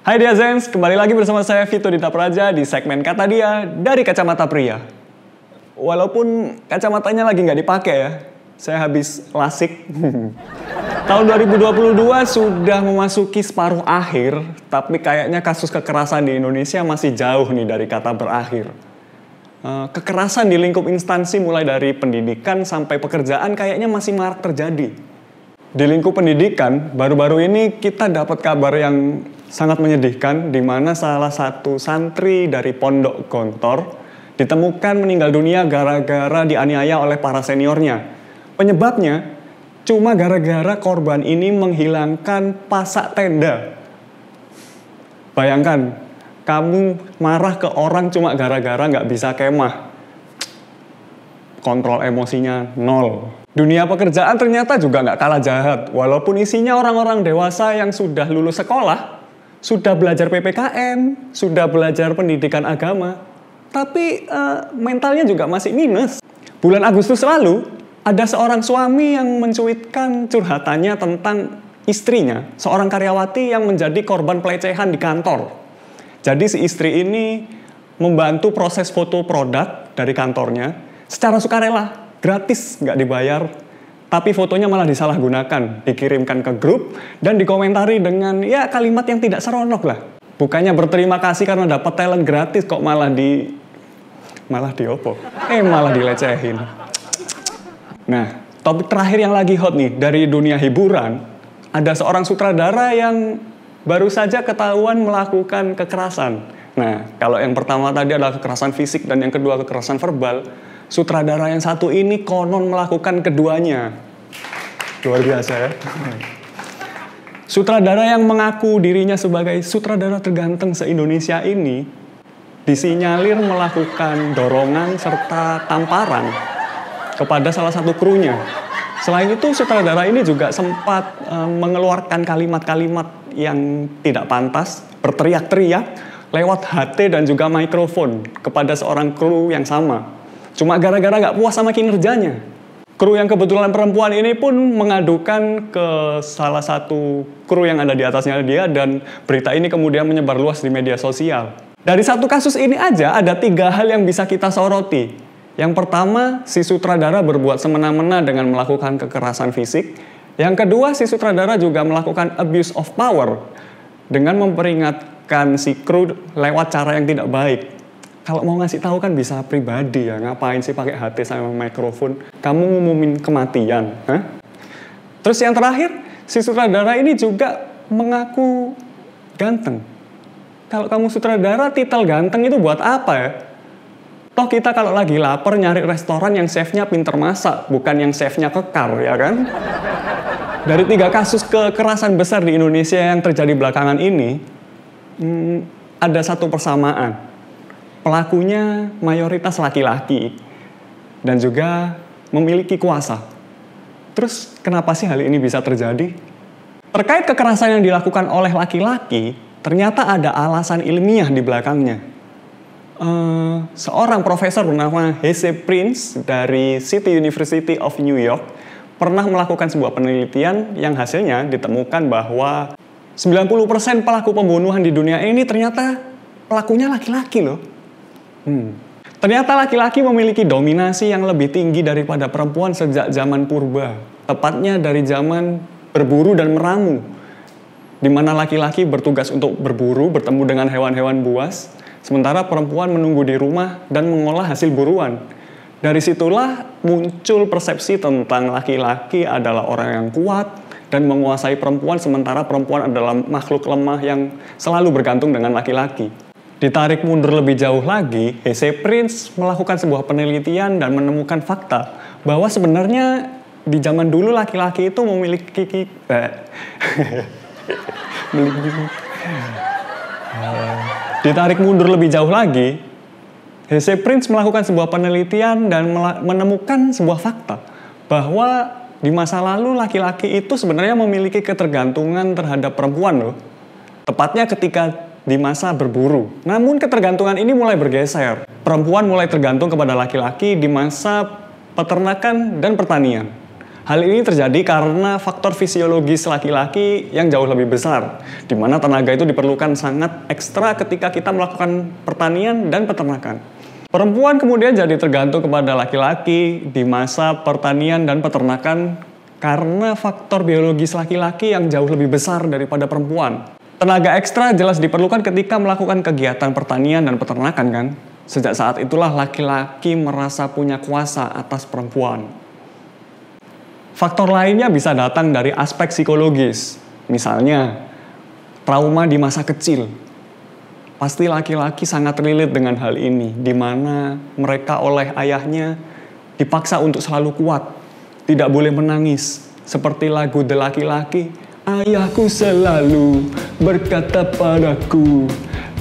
Hai Diazens, kembali lagi bersama saya Vito Dita Praja di segmen Kata Dia dari Kacamata Pria. Walaupun kacamatanya lagi nggak dipakai ya, saya habis lasik. Tahun 2022 sudah memasuki separuh akhir, tapi kayaknya kasus kekerasan di Indonesia masih jauh nih dari kata berakhir. Kekerasan di lingkup instansi mulai dari pendidikan sampai pekerjaan kayaknya masih marak terjadi. Di lingkup pendidikan, baru-baru ini kita dapat kabar yang sangat menyedihkan di mana salah satu santri dari Pondok Gontor ditemukan meninggal dunia gara-gara dianiaya oleh para seniornya. Penyebabnya cuma gara-gara korban ini menghilangkan pasak tenda. Bayangkan, kamu marah ke orang cuma gara-gara nggak bisa kemah. Kontrol emosinya nol. Dunia pekerjaan ternyata juga nggak kalah jahat. Walaupun isinya orang-orang dewasa yang sudah lulus sekolah, sudah belajar PPKN, sudah belajar pendidikan agama, tapi mentalnya juga masih minus. Bulan Agustus lalu, ada seorang suami yang mencuitkan curhatannya tentang istrinya, seorang karyawati yang menjadi korban pelecehan di kantor. Jadi si istri ini membantu proses foto produk dari kantornya secara sukarela, gratis, nggak dibayar. Tapi fotonya malah disalahgunakan, dikirimkan ke grup, dan dikomentari dengan ya kalimat yang tidak seronok lah. Bukannya berterima kasih karena dapat talent gratis, kok malah dilecehin. Nah, topik terakhir yang lagi hot nih, dari dunia hiburan, ada seorang sutradara yang baru saja ketahuan melakukan kekerasan. Nah, kalau yang pertama tadi adalah kekerasan fisik dan yang kedua kekerasan verbal, sutradara yang satu ini konon melakukan keduanya. Luar biasa ya. Sutradara yang mengaku dirinya sebagai sutradara terganteng se-Indonesia ini disinyalir melakukan dorongan serta tamparan kepada salah satu krunya. Selain itu, sutradara ini juga sempat mengeluarkan kalimat-kalimat yang tidak pantas, berteriak-teriak lewat HT dan juga mikrofon kepada seorang kru yang sama. Cuma gara-gara gak puas sama kinerjanya. Kru yang kebetulan perempuan ini pun mengadukan ke salah satu kru yang ada di atasnya dia, dan berita ini kemudian menyebar luas di media sosial. Dari satu kasus ini aja ada 3 hal yang bisa kita soroti. Yang pertama, si sutradara berbuat semena-mena dengan melakukan kekerasan fisik. Yang kedua, si sutradara juga melakukan abuse of power dengan memperingatkan si kru lewat cara yang tidak baik. Kalau mau ngasih tahu kan bisa pribadi ya, ngapain sih pakai HT sama mikrofon? Kamu ngumumin kematian, hah? Terus yang terakhir, si sutradara ini juga mengaku ganteng. Kalau kamu sutradara, titel ganteng itu buat apa ya? Toh kita kalau lagi lapar nyari restoran yang chefnya pinter masak, bukan yang chefnya kekar, ya kan? Dari 3 kasus kekerasan besar di Indonesia yang terjadi belakangan ini, ada satu persamaan. Pelakunya mayoritas laki-laki dan juga memiliki kuasa. Terus kenapa sih hal ini bisa terjadi? Terkait kekerasan yang dilakukan oleh laki-laki, ternyata ada alasan ilmiah di belakangnya. Seorang profesor bernama Jesse Prince dari City University of New York pernah melakukan sebuah penelitian yang hasilnya ditemukan bahwa 90% pelaku pembunuhan di dunia ini ternyata pelakunya laki-laki loh. Ternyata laki-laki memiliki dominasi yang lebih tinggi daripada perempuan sejak zaman purba. Tepatnya dari zaman berburu dan meramu, di mana laki-laki bertugas untuk berburu, bertemu dengan hewan-hewan buas, sementara perempuan menunggu di rumah dan mengolah hasil buruan. Dari situlah muncul persepsi tentang laki-laki adalah orang yang kuat dan menguasai perempuan, sementara perempuan adalah makhluk lemah yang selalu bergantung dengan laki-laki. Ditarik mundur lebih jauh lagi, Jesse Prince melakukan sebuah penelitian dan menemukan fakta bahwa sebenarnya di zaman dulu laki-laki itu memiliki Ditarik mundur lebih jauh lagi, Jesse Prince melakukan sebuah penelitian dan menemukan sebuah fakta bahwa di masa lalu laki-laki itu sebenarnya memiliki ketergantungan terhadap perempuan loh. Tepatnya ketika di masa berburu. Namun ketergantungan ini mulai bergeser. Perempuan mulai tergantung kepada laki-laki di masa peternakan dan pertanian. Hal ini terjadi karena faktor fisiologis laki-laki yang jauh lebih besar, di mana tenaga itu diperlukan sangat ekstra ketika kita melakukan pertanian dan peternakan. Perempuan kemudian jadi tergantung kepada laki-laki di masa pertanian dan peternakan karena faktor biologis laki-laki yang jauh lebih besar daripada perempuan. Tenaga ekstra jelas diperlukan ketika melakukan kegiatan pertanian dan peternakan kan. Sejak saat itulah laki-laki merasa punya kuasa atas perempuan. Faktor lainnya bisa datang dari aspek psikologis. Misalnya, trauma di masa kecil. Pasti laki-laki sangat relate dengan hal ini, di mana mereka oleh ayahnya dipaksa untuk selalu kuat, tidak boleh menangis. Seperti lagu The Laki-Laki, ayahku selalu berkata padaku,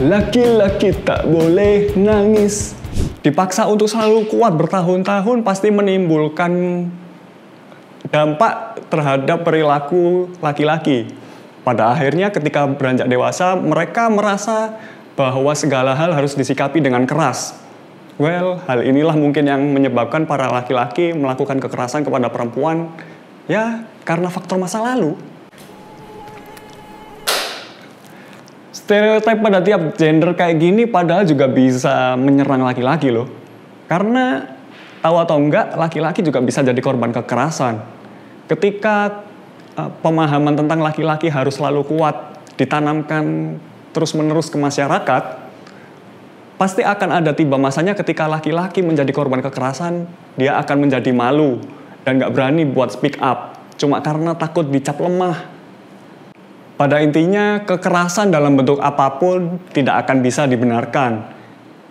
laki-laki tak boleh nangis. Dipaksa untuk selalu kuat bertahun-tahun pasti menimbulkan dampak terhadap perilaku laki-laki. Pada akhirnya ketika beranjak dewasa, mereka merasa bahwa segala hal harus disikapi dengan keras. Well, hal inilah mungkin yang menyebabkan para laki-laki melakukan kekerasan kepada perempuan, ya karena faktor masa lalu. Stereotip pada tiap gender kayak gini padahal juga bisa menyerang laki-laki loh. Karena tahu atau enggak, laki-laki juga bisa jadi korban kekerasan. Ketika pemahaman tentang laki-laki harus selalu kuat ditanamkan terus-menerus ke masyarakat, pasti akan ada tiba masanya ketika laki-laki menjadi korban kekerasan, dia akan menjadi malu dan gak berani buat speak up, cuma karena takut dicap lemah. Pada intinya, kekerasan dalam bentuk apapun tidak akan bisa dibenarkan.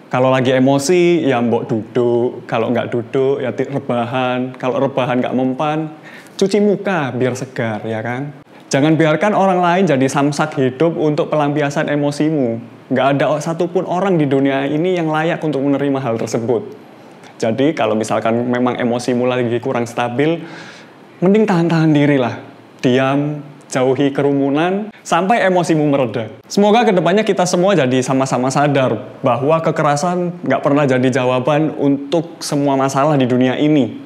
Kalau lagi emosi, ya mbok duduk. Kalau nggak duduk, ya rebahan. Kalau rebahan nggak mempan, cuci muka biar segar, ya kan? Jangan biarkan orang lain jadi samsak hidup untuk pelampiasan emosimu. Nggak ada satupun orang di dunia ini yang layak untuk menerima hal tersebut. Jadi kalau misalkan memang emosimu lagi kurang stabil, mending tahan-tahan diri lah. Diam, jauhi kerumunan, sampai emosimu mereda. Semoga kedepannya kita semua jadi sama-sama sadar bahwa kekerasan nggak pernah jadi jawaban untuk semua masalah di dunia ini.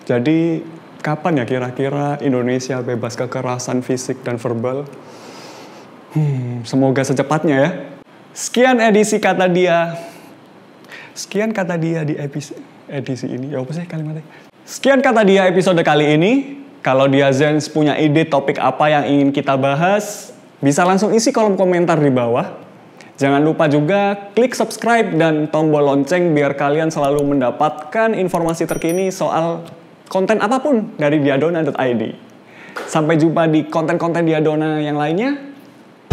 Jadi, kapan ya kira-kira Indonesia bebas kekerasan fisik dan verbal? Semoga secepatnya ya. Sekian edisi kata dia. Sekian kata dia di edisi ini. Ya apa sih kalimatnya? Sekian kata dia episode kali ini. Kalau dia Zens punya ide topik apa yang ingin kita bahas, bisa langsung isi kolom komentar di bawah. Jangan lupa juga klik subscribe dan tombol lonceng biar kalian selalu mendapatkan informasi terkini soal konten apapun dari diadona.id. Sampai jumpa di konten-konten Diadona yang lainnya.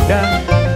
Dah.